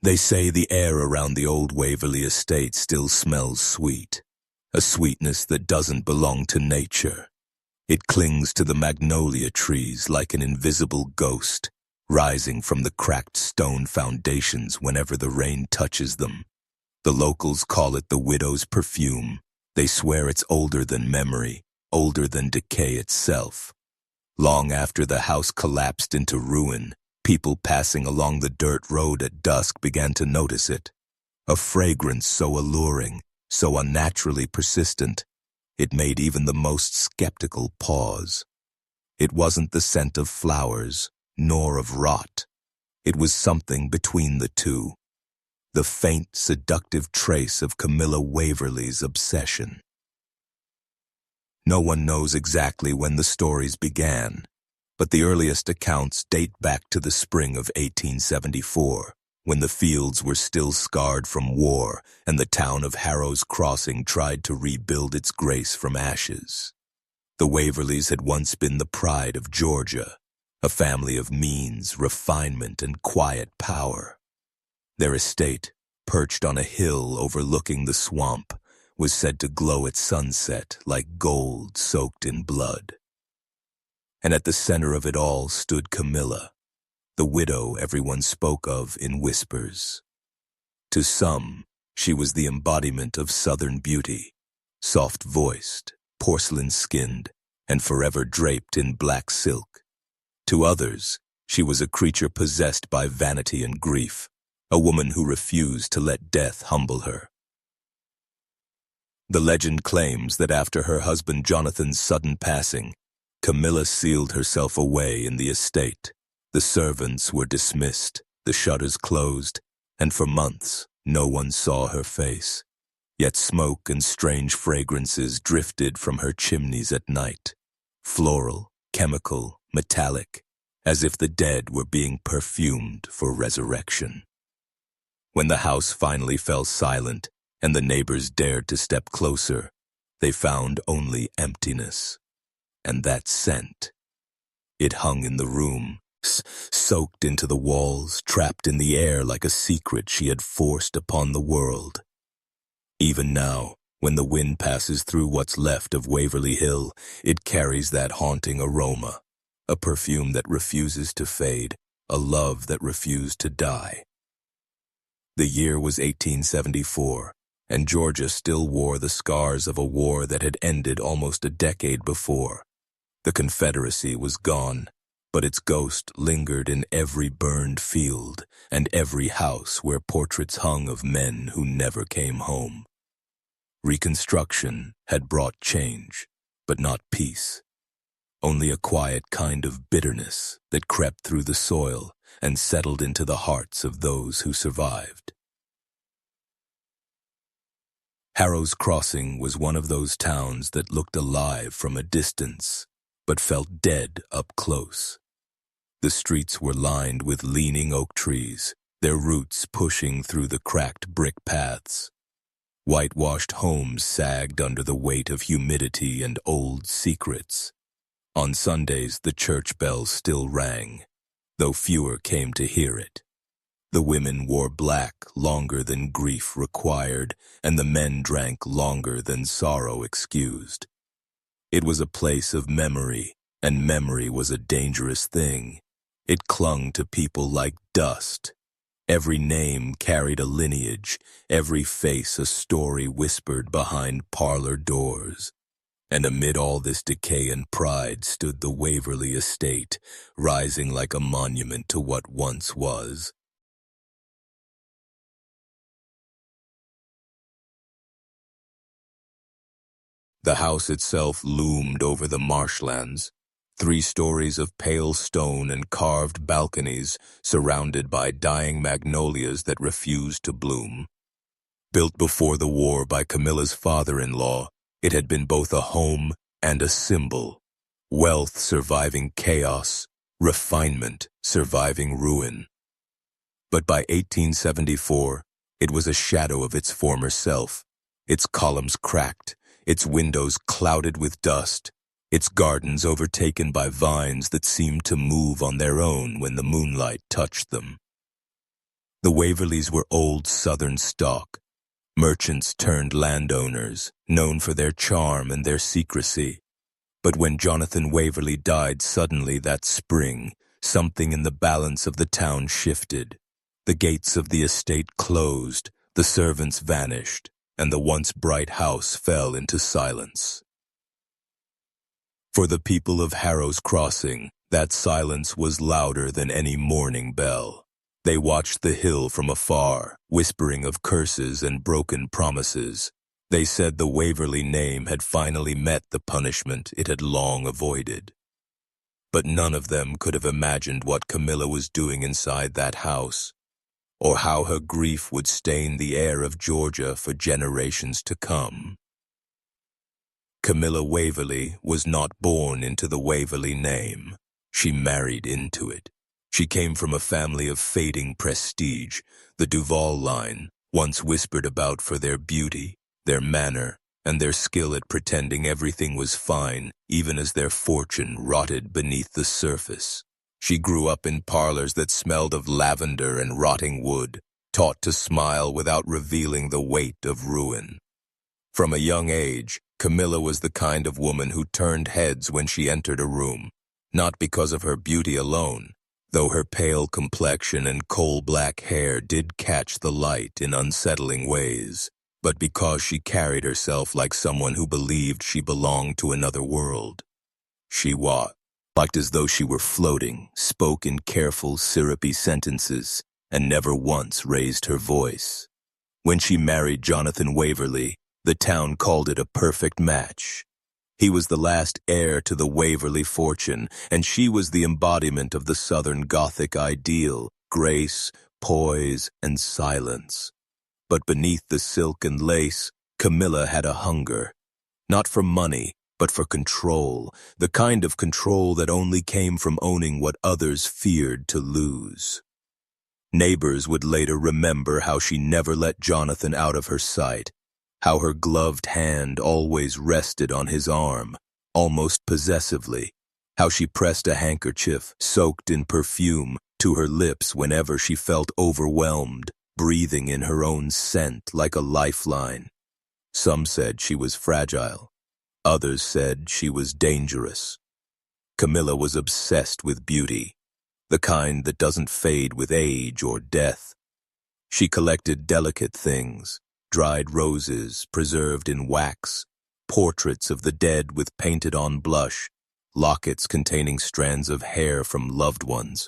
They say the air around the old Waverly estate still smells sweet, a sweetness that doesn't belong to nature. It clings to the magnolia trees like an invisible ghost, rising from the cracked stone foundations whenever the rain touches them. The locals call it the widow's perfume. They swear it's older than memory, older than decay itself. Long after the house collapsed into ruin, people passing along the dirt road at dusk began to notice it. A fragrance so alluring, so unnaturally persistent, it made even the most skeptical pause. It wasn't the scent of flowers, nor of rot. It was something between the two. The faint, seductive trace of Camilla Waverly's obsession. No one knows exactly when the stories began, but the earliest accounts date back to the spring of 1874, when the fields were still scarred from war and the town of Harrow's Crossing tried to rebuild its grace from ashes. The Waverlys had once been the pride of Georgia, a family of means, refinement, and quiet power. Their estate, perched on a hill overlooking the swamp, was said to glow at sunset like gold soaked in blood. And at the center of it all stood Camilla, the widow everyone spoke of in whispers. To some, she was the embodiment of Southern beauty, soft-voiced, porcelain-skinned, and forever draped in black silk. To others, she was a creature possessed by vanity and grief, a woman who refused to let death humble her. The legend claims that after her husband Jonathan's sudden passing, Camilla sealed herself away in the estate. The servants were dismissed, the shutters closed, and for months no one saw her face. Yet smoke and strange fragrances drifted from her chimneys at night, floral, chemical, metallic, as if the dead were being perfumed for resurrection. When the house finally fell silent and the neighbors dared to step closer, they found only emptiness. And that scent. It hung in the room, soaked into the walls, trapped in the air like a secret she had forced upon the world. Even now, when the wind passes through what's left of Waverly Hill, it carries that haunting aroma, a perfume that refuses to fade, a love that refused to die. The year was 1874, and Georgia still wore the scars of a war that had ended almost a decade before. The Confederacy was gone, but its ghost lingered in every burned field and every house where portraits hung of men who never came home. Reconstruction had brought change, but not peace. Only a quiet kind of bitterness that crept through the soil and settled into the hearts of those who survived. Harrow's Crossing was one of those towns that looked alive from a distance, but felt dead up close. The streets were lined with leaning oak trees, their roots pushing through the cracked brick paths. Whitewashed homes sagged under the weight of humidity and old secrets. On Sundays, the church bell still rang, though fewer came to hear it. The women wore black longer than grief required, and the men drank longer than sorrow excused. It was a place of memory, and memory was a dangerous thing. It clung to people like dust. Every name carried a lineage, every face a story whispered behind parlor doors. And amid all this decay and pride stood the Waverly estate, rising like a monument to what once was. The house itself loomed over the marshlands, 3 stories of pale stone and carved balconies surrounded by dying magnolias that refused to bloom. Built before the war by Camilla's father-in-law, it had been both a home and a symbol. Wealth surviving chaos, refinement surviving ruin. But by 1874, it was a shadow of its former self, its columns cracked, its windows clouded with dust, its gardens overtaken by vines that seemed to move on their own when the moonlight touched them. The Waverleys were old Southern stock, merchants turned landowners, known for their charm and their secrecy. But when Jonathan Waverly died suddenly that spring, something in the balance of the town shifted. The gates of the estate closed, the servants vanished, and the once bright house fell into silence. For the people of Harrow's Crossing, that silence was louder than any morning bell. They watched the hill from afar, whispering of curses and broken promises. They said the Waverly name had finally met the punishment it had long avoided. But none of them could have imagined what Camilla was doing inside that house, or how her grief would stain the air of Georgia for generations to come. Camilla Waverly was not born into the Waverly name. She married into it. She came from a family of fading prestige, the Duval line, once whispered about for their beauty, their manner, and their skill at pretending everything was fine, even as their fortune rotted beneath the surface. She grew up in parlors that smelled of lavender and rotting wood, taught to smile without revealing the weight of ruin. From a young age, Camilla was the kind of woman who turned heads when she entered a room, not because of her beauty alone, though her pale complexion and coal-black hair did catch the light in unsettling ways, but because she carried herself like someone who believed she belonged to another world. She walked as though she were floating, spoke in careful, syrupy sentences, and never once raised her voice. When she married Jonathan Waverly, the town called it a perfect match. He was the last heir to the Waverly fortune, and she was the embodiment of the Southern Gothic ideal, grace, poise, and silence. But beneath the silk and lace, Camilla had a hunger, not for money, but for control, the kind of control that only came from owning what others feared to lose. Neighbors would later remember how she never let Jonathan out of her sight, how her gloved hand always rested on his arm, almost possessively, how she pressed a handkerchief soaked in perfume to her lips whenever she felt overwhelmed, breathing in her own scent like a lifeline. Some said she was fragile. Others said she was dangerous. Camilla was obsessed with beauty, the kind that doesn't fade with age or death. She collected delicate things, dried roses preserved in wax, portraits of the dead with painted-on blush, lockets containing strands of hair from loved ones.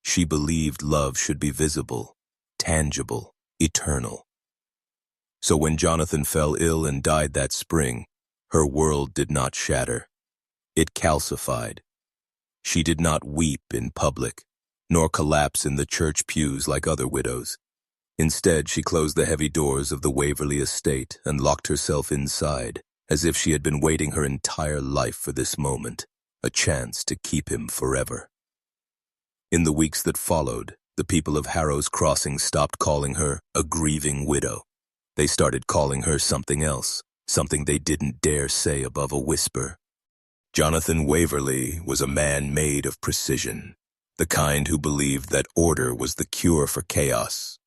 She believed love should be visible, tangible, eternal. So when Jonathan fell ill and died that spring, her world did not shatter. It calcified. She did not weep in public, nor collapse in the church pews like other widows. Instead, she closed the heavy doors of the Waverly estate and locked herself inside, as if she had been waiting her entire life for this moment, a chance to keep him forever. In the weeks that followed, the people of Harrow's Crossing stopped calling her a grieving widow. They started calling her something else, something they didn't dare say above a whisper. Jonathan Waverly was a man made of precision, the kind who believed that order was the cure for chaos.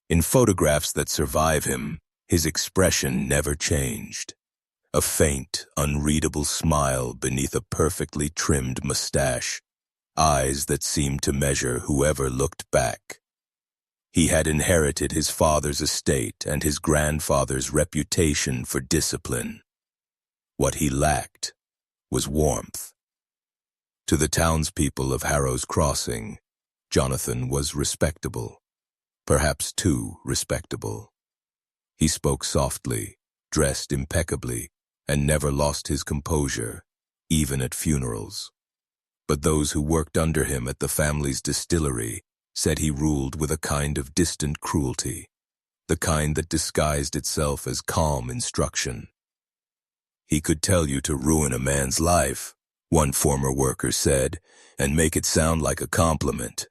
In photographs that survive him, his expression never changed. A faint, unreadable smile beneath a perfectly trimmed mustache, eyes that seemed to measure whoever looked back. He had inherited his father's estate and his grandfather's reputation for discipline. What he lacked was warmth. To the townspeople of Harrow's Crossing, Jonathan was respectable, perhaps too respectable. He spoke softly, dressed impeccably, and never lost his composure, even at funerals. But those who worked under him at the family's distillery said he ruled with a kind of distant cruelty, the kind that disguised itself as calm instruction. He could tell you to ruin a man's life, one former worker said, and make it sound like a compliment.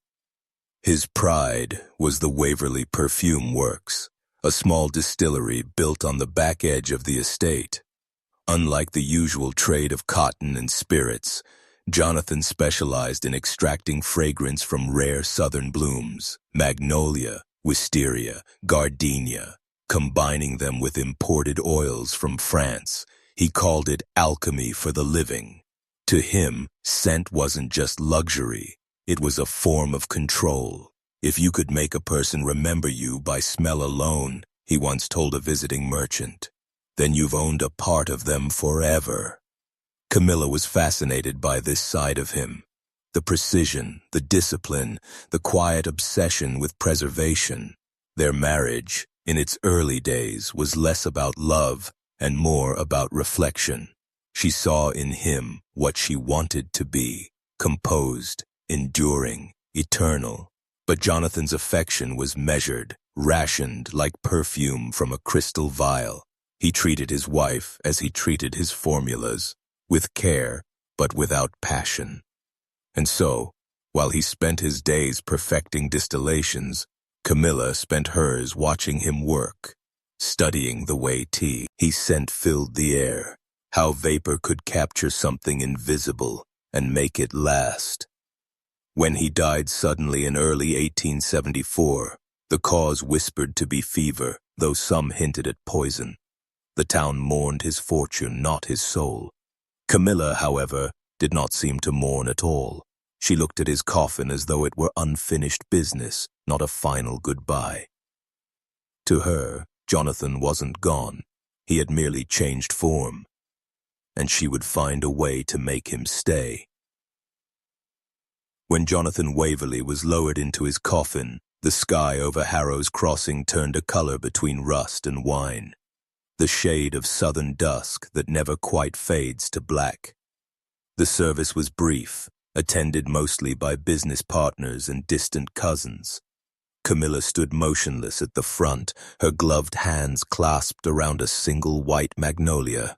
His pride was the Waverly Perfume Works, a small distillery built on the back edge of the estate. Unlike the usual trade of cotton and spirits, Jonathan specialized in extracting fragrance from rare southern blooms, magnolia, wisteria, gardenia, combining them with imported oils from France. He called it alchemy for the living. To him, scent wasn't just luxury, it was a form of control. If you could make a person remember you by smell alone, he once told a visiting merchant, then you've owned a part of them forever. Camilla was fascinated by this side of him. The precision, the discipline, the quiet obsession with preservation. Their marriage, in its early days, was less about love and more about reflection. She saw in him what she wanted to be, composed, enduring, eternal. But Jonathan's affection was measured, rationed like perfume from a crystal vial. He treated his wife as he treated his formulas, with care, but without passion. And so, while he spent his days perfecting distillations, Camilla spent hers watching him work, studying the way he scent filled the air, how vapor could capture something invisible and make it last. When he died suddenly in early 1874, the cause whispered to be fever, though some hinted at poison. The town mourned his fortune, not his soul. Camilla, however, did not seem to mourn at all. She looked at his coffin as though it were unfinished business, not a final goodbye. To her, Jonathan wasn't gone. He had merely changed form, and she would find a way to make him stay. When Jonathan Waverly was lowered into his coffin, the sky over Harrow's crossing turned a color between rust and wine, the shade of southern dusk that never quite fades to black. The service was brief, attended mostly by business partners and distant cousins. Camilla stood motionless at the front, her gloved hands clasped around a single white magnolia.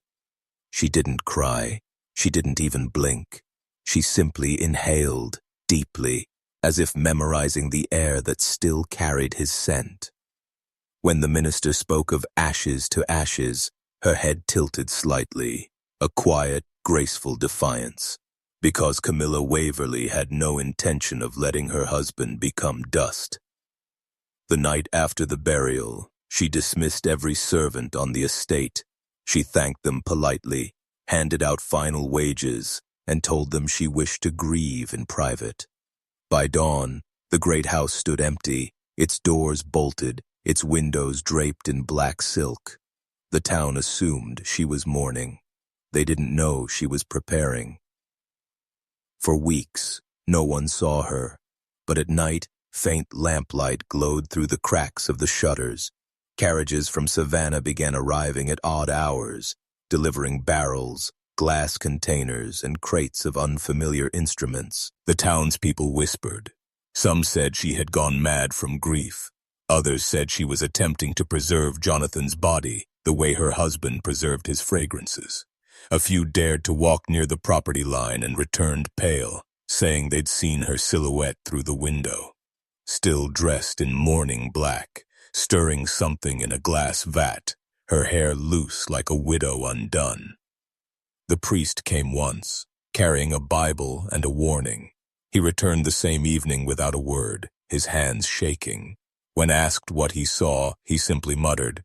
She didn't cry, she didn't even blink. She simply inhaled, deeply, as if memorizing the air that still carried his scent. When the minister spoke of ashes to ashes, her head tilted slightly, a quiet, graceful defiance, because Camilla Waverly had no intention of letting her husband become dust. The night after the burial, she dismissed every servant on the estate. She thanked them politely, handed out final wages, and told them she wished to grieve in private. By dawn, the great house stood empty, its doors bolted, its windows draped in black silk. The town assumed she was mourning. They didn't know she was preparing. For weeks, no one saw her, but at night, faint lamplight glowed through the cracks of the shutters. Carriages from Savannah began arriving at odd hours, delivering barrels, glass containers, and crates of unfamiliar instruments. The townspeople whispered. Some said she had gone mad from grief. Others said she was attempting to preserve Jonathan's body the way her husband preserved his fragrances. A few dared to walk near the property line and returned pale, saying they'd seen her silhouette through the window, still dressed in mourning black, stirring something in a glass vat, her hair loose like a widow undone. The priest came once, carrying a Bible and a warning. He returned the same evening without a word, his hands shaking. When asked what he saw, he simply muttered,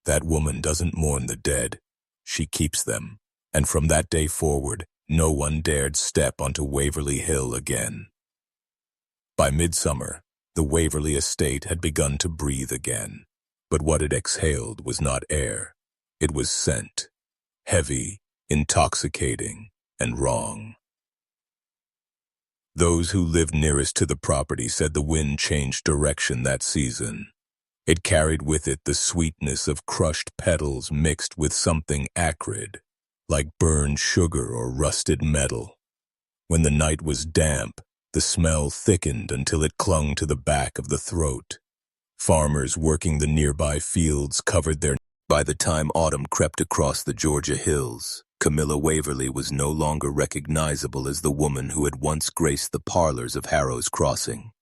"That woman doesn't mourn the dead. She keeps them." And from that day forward, no one dared step onto Waverly Hill again. By midsummer, the Waverly estate had begun to breathe again. But what it exhaled was not air. It was scent, heavy, intoxicating, and wrong. Those who lived nearest to the property said the wind changed direction that season. It carried with it the sweetness of crushed petals mixed with something acrid, like burned sugar or rusted metal. When the night was damp, the smell thickened until it clung to the back of the throat. Farmers working the nearby fields covered their... By the time autumn crept across the Georgia hills, Camilla Waverly was no longer recognizable as the woman who had once graced the parlors of Harrow's Crossing.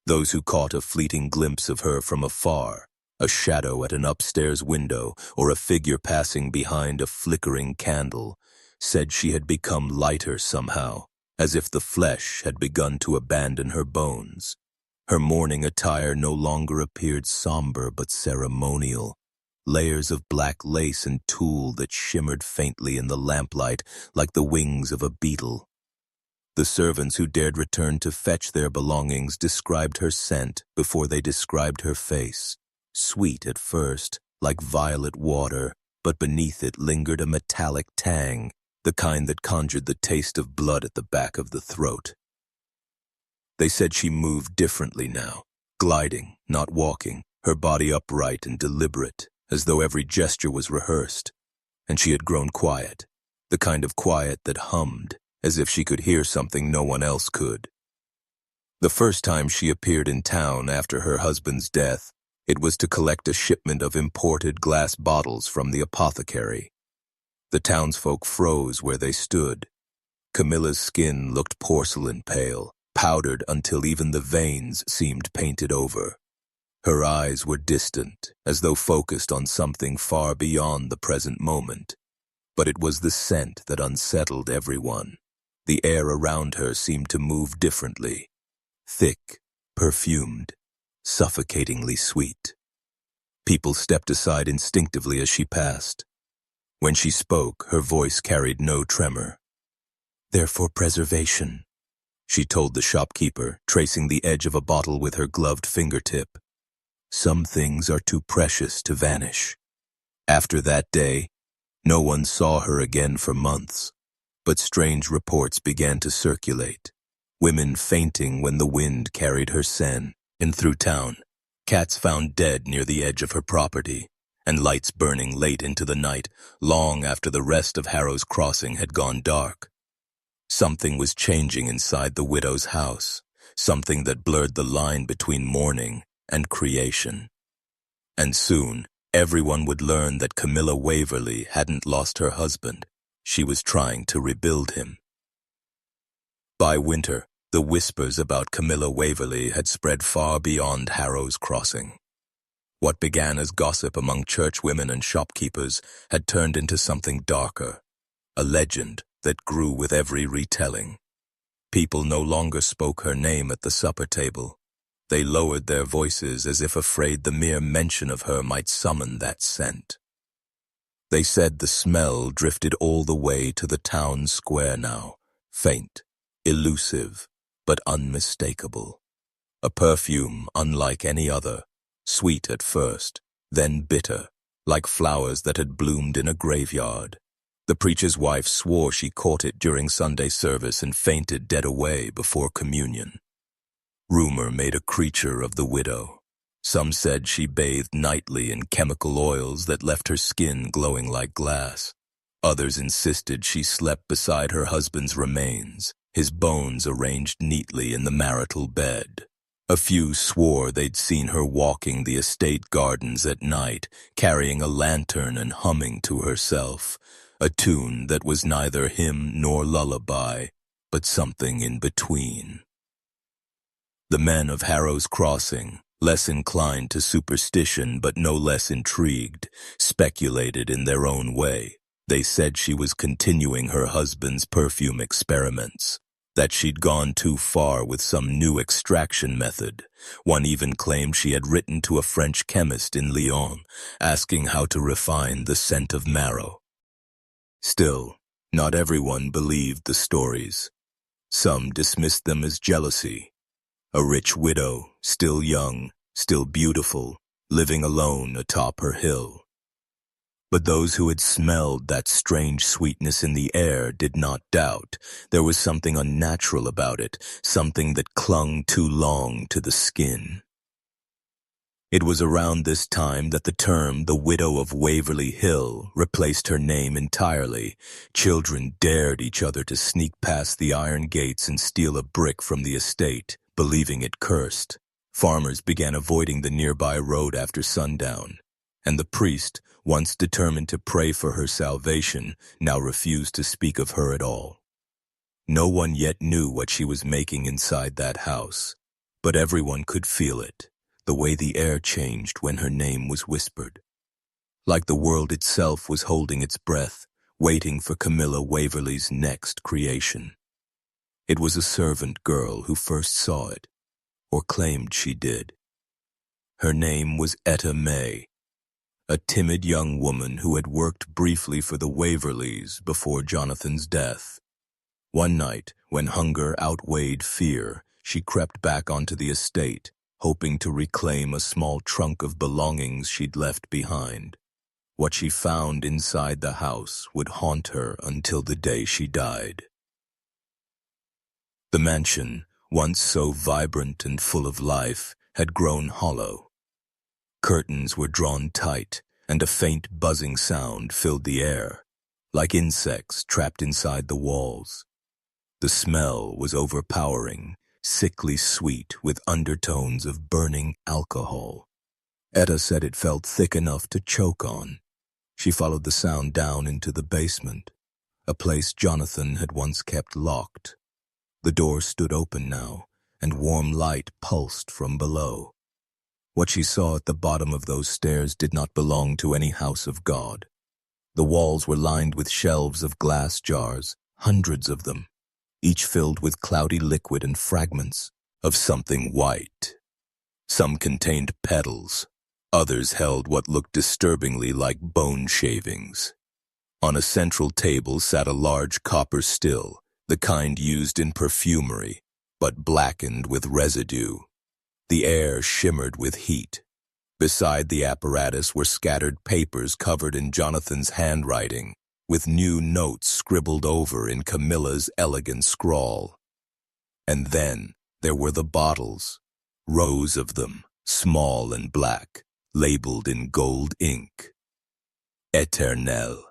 Those who caught a fleeting glimpse of her from afar, a shadow at an upstairs window or a figure passing behind a flickering candle, said she had become lighter somehow, as if the flesh had begun to abandon her bones. Her mourning attire no longer appeared somber but ceremonial, layers of black lace and tulle that shimmered faintly in the lamplight like the wings of a beetle. The servants who dared return to fetch their belongings described her scent before they described her face. Sweet at first, like violet water, but beneath it lingered a metallic tang, the kind that conjured the taste of blood at the back of the throat. They said she moved differently now, gliding, not walking, her body upright and deliberate, as though every gesture was rehearsed. And she had grown quiet, the kind of quiet that hummed, as if she could hear something no one else could. The first time she appeared in town after her husband's death, it was to collect a shipment of imported glass bottles from the apothecary. The townsfolk froze where they stood. Camilla's skin looked porcelain pale, powdered until even the veins seemed painted over. Her eyes were distant, as though focused on something far beyond the present moment. But it was the scent that unsettled everyone. The air around her seemed to move differently. Thick, perfumed, suffocatingly sweet. People stepped aside instinctively as she passed. When she spoke, her voice carried no tremor. "They're for preservation," she told the shopkeeper, tracing the edge of a bottle with her gloved fingertip. "Some things are too precious to vanish." After that day, no one saw her again for months, but strange reports began to circulate. Women fainting when the wind carried her scent, and through town, cats found dead near the edge of her property, and lights burning late into the night, long after the rest of Harrow's crossing had gone dark. Something was changing inside the widow's house, something that blurred the line between mourning and creation. And soon, everyone would learn that Camilla Waverly hadn't lost her husband. She was trying to rebuild him. By winter, the whispers about Camilla Waverly had spread far beyond Harrow's crossing. What began as gossip among churchwomen and shopkeepers had turned into something darker, a legend that grew with every retelling. People no longer spoke her name at the supper table. They lowered their voices as if afraid the mere mention of her might summon that scent. They said the smell drifted all the way to the town square now, faint, elusive, but unmistakable. A perfume unlike any other, sweet at first, then bitter, like flowers that had bloomed in a graveyard. The preacher's wife swore she caught it during Sunday service and fainted dead away before communion. Rumor made a creature of the widow. Some said she bathed nightly in chemical oils that left her skin glowing like glass. Others insisted she slept beside her husband's remains, his bones arranged neatly in the marital bed. A few swore they'd seen her walking the estate gardens at night, carrying a lantern and humming to herself, a tune that was neither hymn nor lullaby, but something in between. The men of Harrow's Crossing, less inclined to superstition but no less intrigued, speculated in their own way. They said she was continuing her husband's perfume experiments, that she'd gone too far with some new extraction method. One even claimed she had written to a French chemist in Lyon, asking how to refine the scent of marrow. Still, not everyone believed the stories. Some dismissed them as jealousy. A rich widow, still young, still beautiful, living alone atop her hill. But those who had smelled that strange sweetness in the air did not doubt. There was something unnatural about it, something that clung too long to the skin. It was around this time that the term "the widow of Waverly Hill" replaced her name entirely. Children dared each other to sneak past the iron gates and steal a brick from the estate, believing it cursed. Farmers began avoiding the nearby road after sundown, and the priest, once determined to pray for her salvation, now refused to speak of her at all. No one yet knew what she was making inside that house, but everyone could feel it, the way the air changed when her name was whispered. Like the world itself was holding its breath, waiting for Camilla Waverly's next creation. It was a servant girl who first saw it, or claimed she did. Her name was Etta May, a timid young woman who had worked briefly for the Waverlys before Jonathan's death. One night, when hunger outweighed fear, she crept back onto the estate, hoping to reclaim a small trunk of belongings she'd left behind. What she found inside the house would haunt her until the day she died. The mansion, once so vibrant and full of life, had grown hollow. Curtains were drawn tight, and a faint buzzing sound filled the air, like insects trapped inside the walls. The smell was overpowering, sickly sweet with undertones of burning alcohol. Etta said it felt thick enough to choke on. She followed the sound down into the basement, a place Jonathan had once kept locked. The door stood open now, and warm light pulsed from below. What she saw at the bottom of those stairs did not belong to any house of God. The walls were lined with shelves of glass jars, hundreds of them, each filled with cloudy liquid and fragments of something white. Some contained petals. Others held what looked disturbingly like bone shavings. On a central table sat a large copper still, the kind used in perfumery, but blackened with residue. The air shimmered with heat. Beside the apparatus were scattered papers covered in Jonathan's handwriting, with new notes scribbled over in Camilla's elegant scrawl. And then there were the bottles, rows of them, small and black, labeled in gold ink. Eternelle.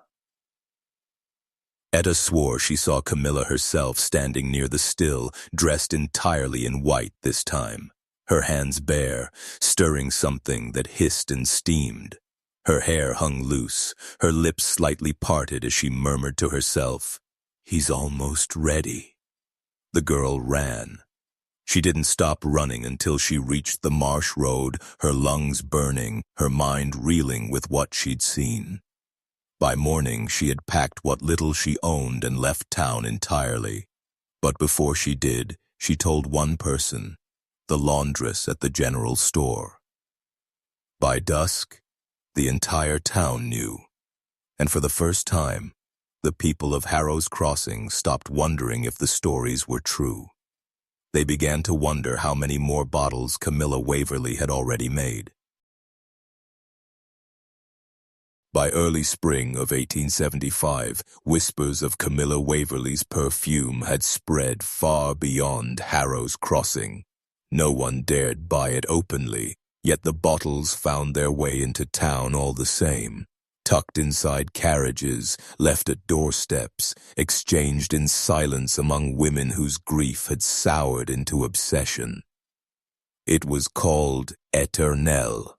Etta swore she saw Camilla herself standing near the still, dressed entirely in white this time, her hands bare, stirring something that hissed and steamed. Her hair hung loose, her lips slightly parted as she murmured to herself, "He's almost ready." The girl ran. She didn't stop running until she reached the marsh road, her lungs burning, her mind reeling with what she'd seen. By morning, she had packed what little she owned and left town entirely. But before she did, she told one person, the laundress at the general store. By dusk, the entire town knew. And for the first time, the people of Harrow's Crossing stopped wondering if the stories were true. They began to wonder how many more bottles Camilla Waverly had already made. By early spring of 1875, whispers of Camilla Waverly's perfume had spread far beyond Harrow's Crossing. No one dared buy it openly, yet the bottles found their way into town all the same. Tucked inside carriages, left at doorsteps, exchanged in silence among women whose grief had soured into obsession. It was called Eternelle.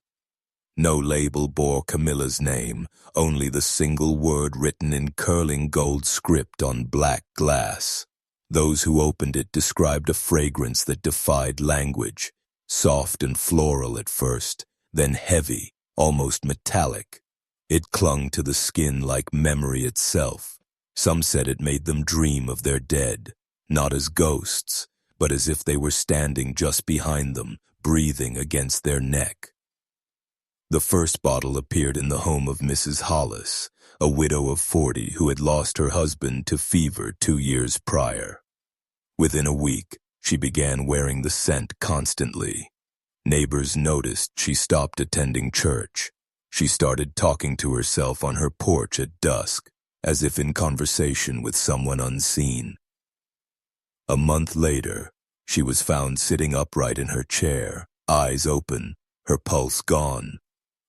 No label bore Camilla's name, only the single word written in curling gold script on black glass. Those who opened it described a fragrance that defied language, soft and floral at first, then heavy, almost metallic. It clung to the skin like memory itself. Some said it made them dream of their dead, not as ghosts, but as if they were standing just behind them, breathing against their neck. The first bottle appeared in the home of Mrs. Hollis, a widow of 40 who had lost her husband to fever 2 years prior. Within a week, she began wearing the scent constantly. Neighbors noticed she stopped attending church. She started talking to herself on her porch at dusk, as if in conversation with someone unseen. A month later, she was found sitting upright in her chair, eyes open, her pulse gone,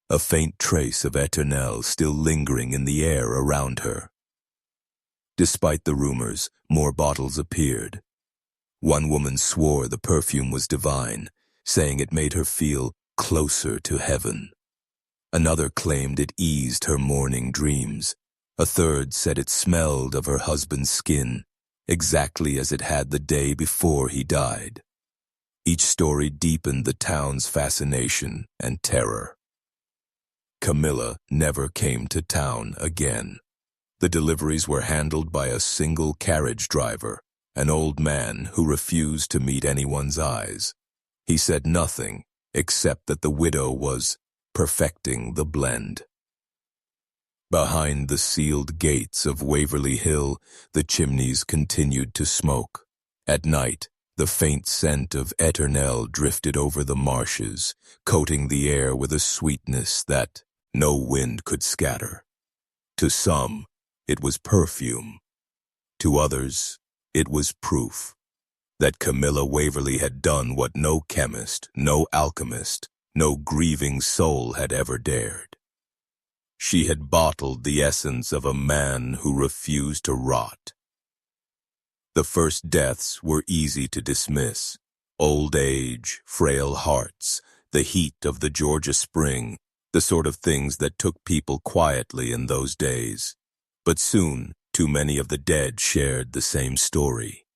a faint trace of Eternelle still lingering in the air around her. Despite the rumors, more bottles appeared. One woman swore the perfume was divine, saying it made her feel closer to heaven. Another claimed it eased her morning dreams. A third said it smelled of her husband's skin, exactly as it had the day before he died. Each story deepened the town's fascination and terror. Camilla never came to town again. The deliveries were handled by a single carriage driver, an old man who refused to meet anyone's eyes. He said nothing except that the widow was perfecting the blend. Behind the sealed gates of Waverly Hill, the chimneys continued to smoke. At night, the faint scent of Eternelle drifted over the marshes, coating the air with a sweetness that no wind could scatter. To some, it was perfume. To others, it was proof that Camilla Waverly had done what no chemist, no alchemist, no grieving soul had ever dared. She had bottled the essence of a man who refused to rot. The first deaths were easy to dismiss. Old age, frail hearts, the heat of the Georgia spring, the sort of things that took people quietly in those days. But soon, too many of the dead shared the same story.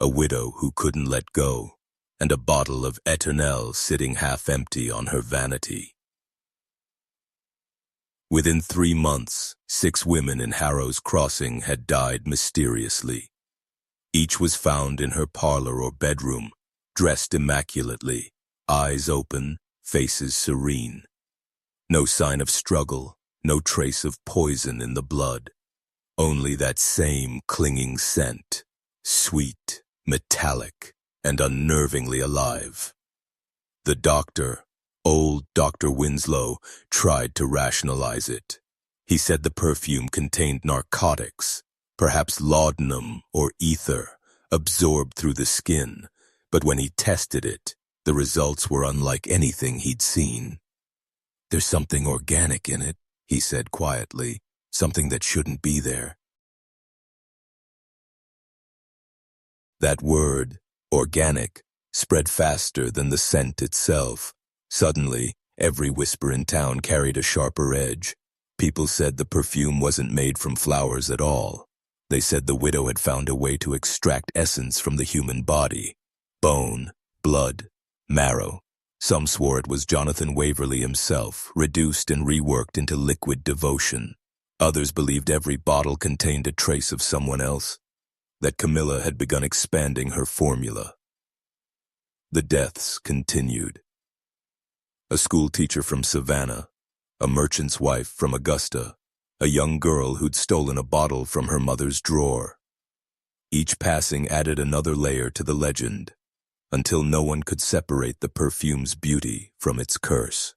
A widow who couldn't let go, and a bottle of Eternelle sitting half empty on her vanity. Within 3 months, 6 women in Harrow's Crossing had died mysteriously. Each was found in her parlor or bedroom, dressed immaculately, eyes open, faces serene. No sign of struggle, no trace of poison in the blood. Only that same clinging scent, sweet, metallic, and unnervingly alive. The doctor, old Dr. Winslow, tried to rationalize it. He said the perfume contained narcotics, perhaps laudanum or ether, absorbed through the skin, but when he tested it, the results were unlike anything he'd seen. "There's something organic in it," he said quietly, "something that shouldn't be there." That word, organic, spread faster than the scent itself. Suddenly, every whisper in town carried a sharper edge. People said the perfume wasn't made from flowers at all. They said the widow had found a way to extract essence from the human body. Bone, blood, marrow. Some swore it was Jonathan Waverly himself, reduced and reworked into liquid devotion. Others believed every bottle contained a trace of someone else, that Camilla had begun expanding her formula. The deaths continued. A schoolteacher from Savannah, a merchant's wife from Augusta, a young girl who'd stolen a bottle from her mother's drawer. Each passing added another layer to the legend, until no one could separate the perfume's beauty from its curse.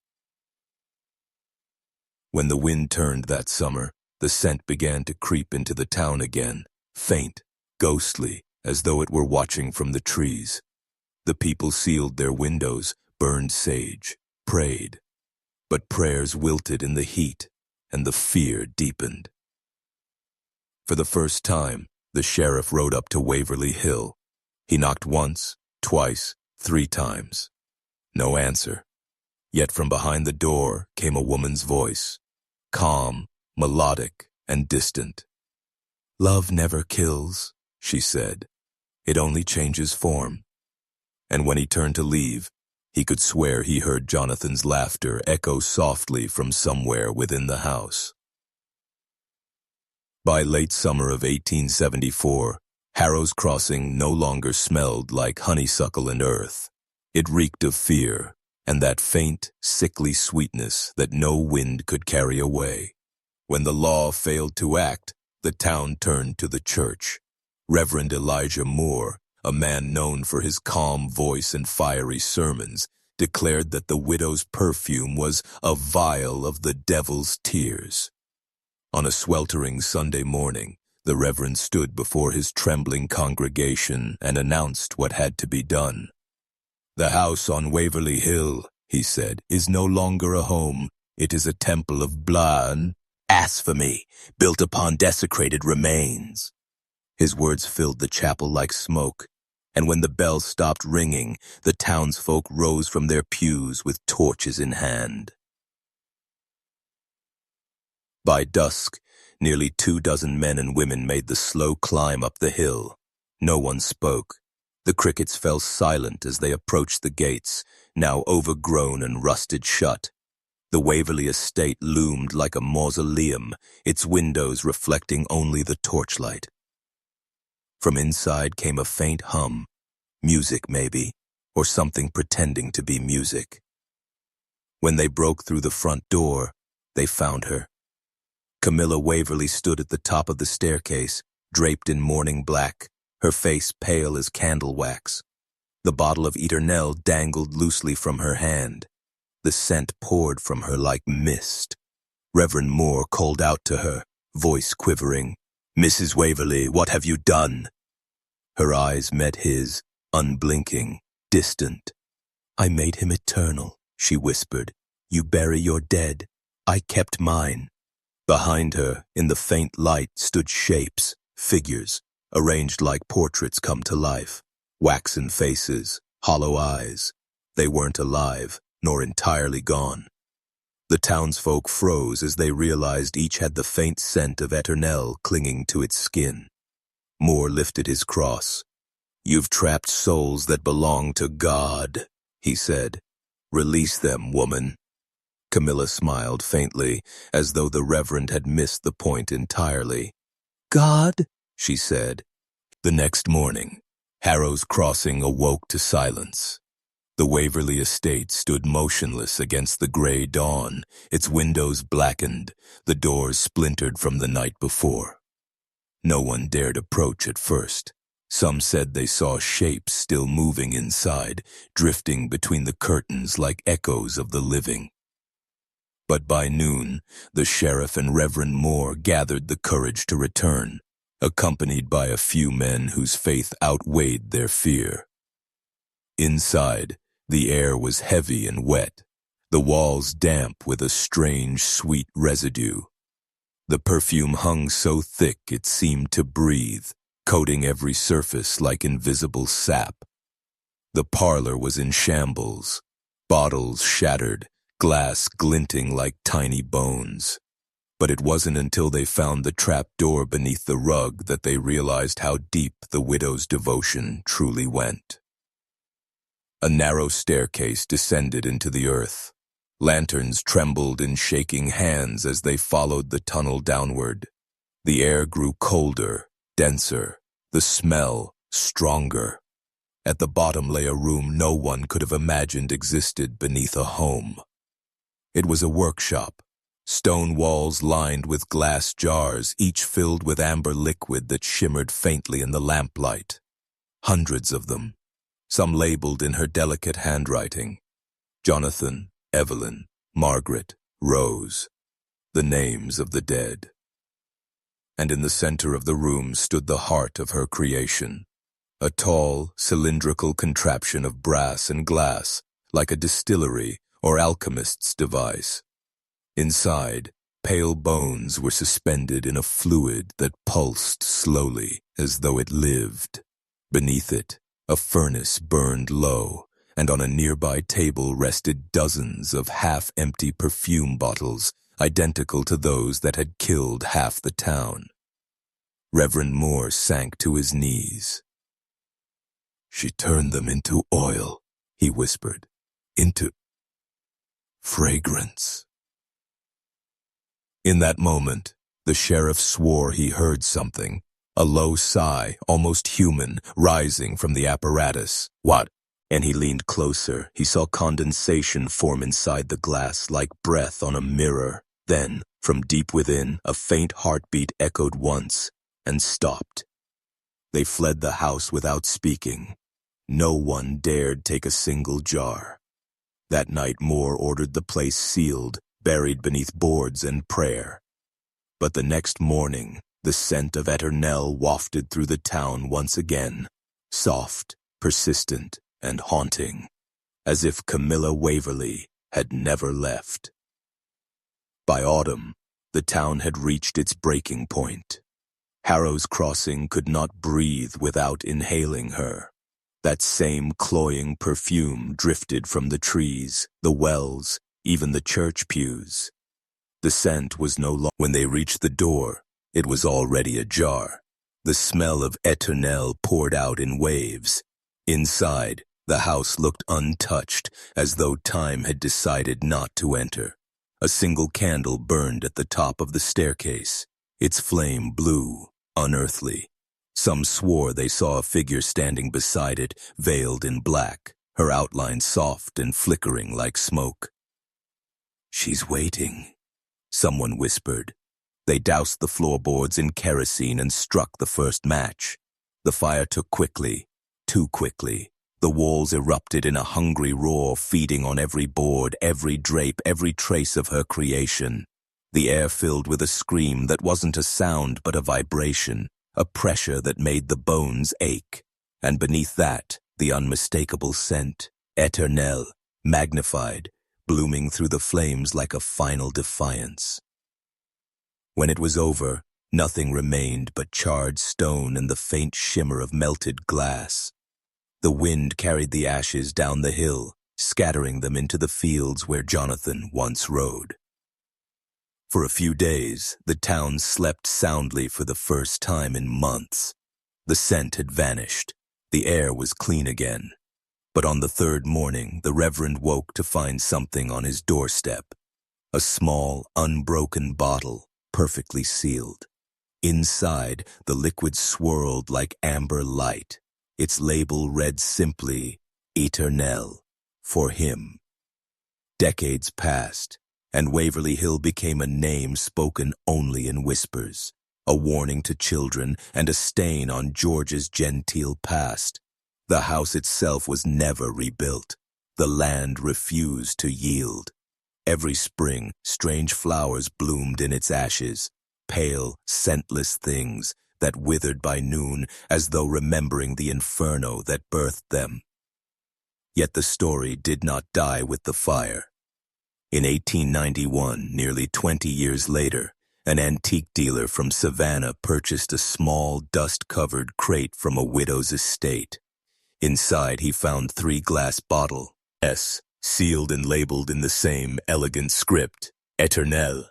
When the wind turned that summer, the scent began to creep into the town again, faint, ghostly, as though it were watching from the trees. The people sealed their windows, burned sage, prayed. But prayers wilted in the heat, and the fear deepened. For the first time, the sheriff rode up to Waverly Hill. He knocked once, twice, 3 times. No answer. Yet from behind the door came a woman's voice, calm, melodic, and distant. "Love never kills," she said. "It only changes form." And when he turned to leave, he could swear he heard Jonathan's laughter echo softly from somewhere within the house. By late summer of 1874, Harrow's Crossing no longer smelled like honeysuckle and earth. It reeked of fear, and that faint, sickly sweetness that no wind could carry away. When the law failed to act, the town turned to the church. Reverend Elijah Moore, a man known for his calm voice and fiery sermons, declared that the widow's perfume was a vial of the devil's tears. On a sweltering Sunday morning, the Reverend stood before his trembling congregation and announced what had to be done. "The house on Waverly Hill," he said, "is no longer a home. It is a temple of blasphemy, built upon desecrated remains." His words filled the chapel like smoke, and when the bell stopped ringing, the townsfolk rose from their pews with torches in hand. By dusk, nearly 24 men and women made the slow climb up the hill. No one spoke. The crickets fell silent as they approached the gates, now overgrown and rusted shut. The Waverly estate loomed like a mausoleum, its windows reflecting only the torchlight. From inside came a faint hum. Music, maybe, or something pretending to be music. When they broke through the front door, they found her. Camilla Waverly stood at the top of the staircase, draped in mourning black, her face pale as candle wax. The bottle of Eternelle dangled loosely from her hand. The scent poured from her like mist. Reverend Moore called out to her, voice quivering, "Mrs. Waverly, what have you done?" Her eyes met his, unblinking, distant. "I made him eternal," she whispered. "You bury your dead. I kept mine." Behind her, in the faint light, stood shapes, figures, arranged like portraits come to life. Waxen faces, hollow eyes. They weren't alive, nor entirely gone. The townsfolk froze as they realized each had the faint scent of Eternelle clinging to its skin. Moore lifted his cross. "You've trapped souls that belong to God," he said. "Release them, woman." Camilla smiled faintly, as though the Reverend had missed the point entirely. "God?" she said. The next morning, Harrow's crossing awoke to silence. The Waverly estate stood motionless against the gray dawn, its windows blackened, the doors splintered from the night before. No one dared approach at first. Some said they saw shapes still moving inside, drifting between the curtains like echoes of the living. But by noon, the sheriff and Reverend Moore gathered the courage to return, accompanied by a few men whose faith outweighed their fear. Inside, the air was heavy and wet, the walls damp with a strange, sweet residue. The perfume hung so thick it seemed to breathe, coating every surface like invisible sap. The parlor was in shambles, bottles shattered, glass glinting like tiny bones. But it wasn't until they found the trap door beneath the rug that they realized how deep the widow's devotion truly went. A narrow staircase descended into the earth. Lanterns trembled in shaking hands as they followed the tunnel downward. The air grew colder, denser, the smell stronger. At the bottom lay a room no one could have imagined existed beneath a home. It was a workshop, stone walls lined with glass jars, each filled with amber liquid that shimmered faintly in the lamplight. Hundreds of them, some labeled in her delicate handwriting. Jonathan, Evelyn, Margaret, Rose, the names of the dead. And in the center of the room stood the heart of her creation, a tall, cylindrical contraption of brass and glass, like a distillery or alchemist's device. Inside, pale bones were suspended in a fluid that pulsed slowly as though it lived. Beneath it, a furnace burned low, and on a nearby table rested dozens of half-empty perfume bottles, identical to those that had killed half the town. Reverend Moore sank to his knees. "She turned them into oil," he whispered, "into fragrance." In that moment, the sheriff swore he heard something, a low sigh, almost human, rising from the apparatus. "What?" And he leaned closer. He saw condensation form inside the glass like breath on a mirror. Then, from deep within, a faint heartbeat echoed once and stopped. They fled the house without speaking. No one dared take a single jar. That night Moore ordered the place sealed, buried beneath boards and prayer. But the next morning, the scent of Eternelle wafted through the town once again, soft, persistent, and haunting, as if Camilla Waverly had never left. By autumn, the town had reached its breaking point. Harrow's crossing could not breathe without inhaling her. That same cloying perfume drifted from the trees, the wells, even the church pews. The scent was no longer. When they reached the door, it was already ajar. The smell of Eternelle poured out in waves. Inside, the house looked untouched, as though time had decided not to enter. A single candle burned at the top of the staircase, its flame blue, unearthly. Some swore they saw a figure standing beside it, veiled in black, her outline soft and flickering like smoke. "She's waiting," someone whispered. They doused the floorboards in kerosene and struck the first match. The fire took quickly, too quickly. The walls erupted in a hungry roar, feeding on every board, every drape, every trace of her creation. The air filled with a scream that wasn't a sound but a vibration, a pressure that made the bones ache. And beneath that, the unmistakable scent, Eternelle, magnified, blooming through the flames like a final defiance. When it was over, nothing remained but charred stone and the faint shimmer of melted glass. The wind carried the ashes down the hill, scattering them into the fields where Jonathan once rode. For a few days, the town slept soundly for the first time in months. The scent had vanished. The air was clean again. But on the third morning, the Reverend woke to find something on his doorstep. A small, unbroken bottle, perfectly sealed. Inside, the liquid swirled like amber light. Its label read simply, Eternelle, for him. Decades passed, and Waverly Hill became a name spoken only in whispers, a warning to children and a stain on George's genteel past. The house itself was never rebuilt. The land refused to yield. Every spring, strange flowers bloomed in its ashes, pale, scentless things that withered by noon as though remembering the inferno that birthed them. Yet the story did not die with the fire. In 1891, nearly 20 years later, an antique dealer from Savannah purchased a small, dust-covered crate from a widow's estate. Inside, he found 3 glass bottles, sealed and labeled in the same elegant script, Eternelle.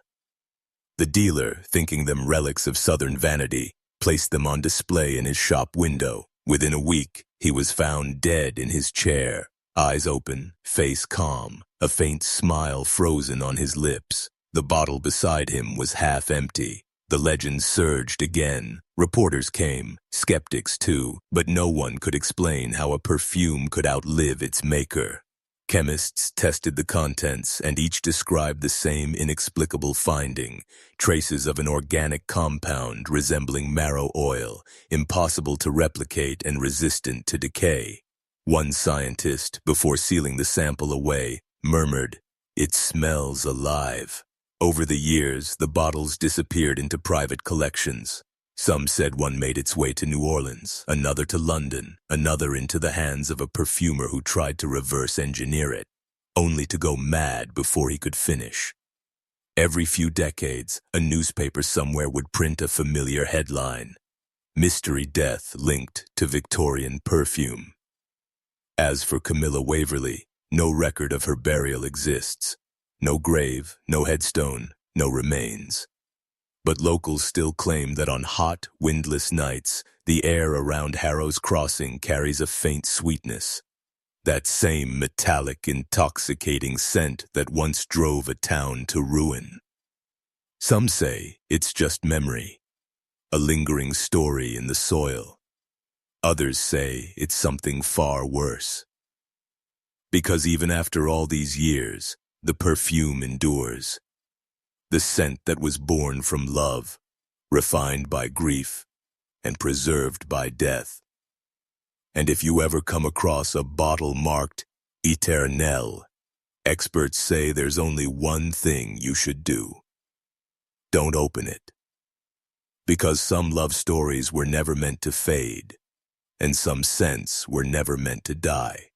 The dealer, thinking them relics of Southern vanity, placed them on display in his shop window. Within a week, he was found dead in his chair, eyes open, face calm, a faint smile frozen on his lips. The bottle beside him was half empty. The legend surged again. Reporters came, skeptics too, but no one could explain how a perfume could outlive its maker. Chemists tested the contents, and each described the same inexplicable finding: traces of an organic compound resembling marrow oil, impossible to replicate and resistant to decay. One scientist, before sealing the sample away, murmured, "It smells alive." Over the years, the bottles disappeared into private collections. Some said one made its way to New Orleans, another to London, another into the hands of a perfumer who tried to reverse engineer it, only to go mad before he could finish. Every few decades, a newspaper somewhere would print a familiar headline: "Mystery Death Linked to Victorian Perfume." As for Camilla Waverly, no record of her burial exists. No grave, no headstone, no remains. But locals still claim that on hot, windless nights, the air around Harrow's crossing carries a faint sweetness. That same metallic, intoxicating scent that once drove a town to ruin. Some say it's just memory, a lingering story in the soil. Others say it's something far worse. Because even after all these years, the perfume endures. The scent that was born from love, refined by grief, and preserved by death. And if you ever come across a bottle marked Eternelle, experts say there's only one thing you should do. Don't open it. Because some love stories were never meant to fade, and some scents were never meant to die.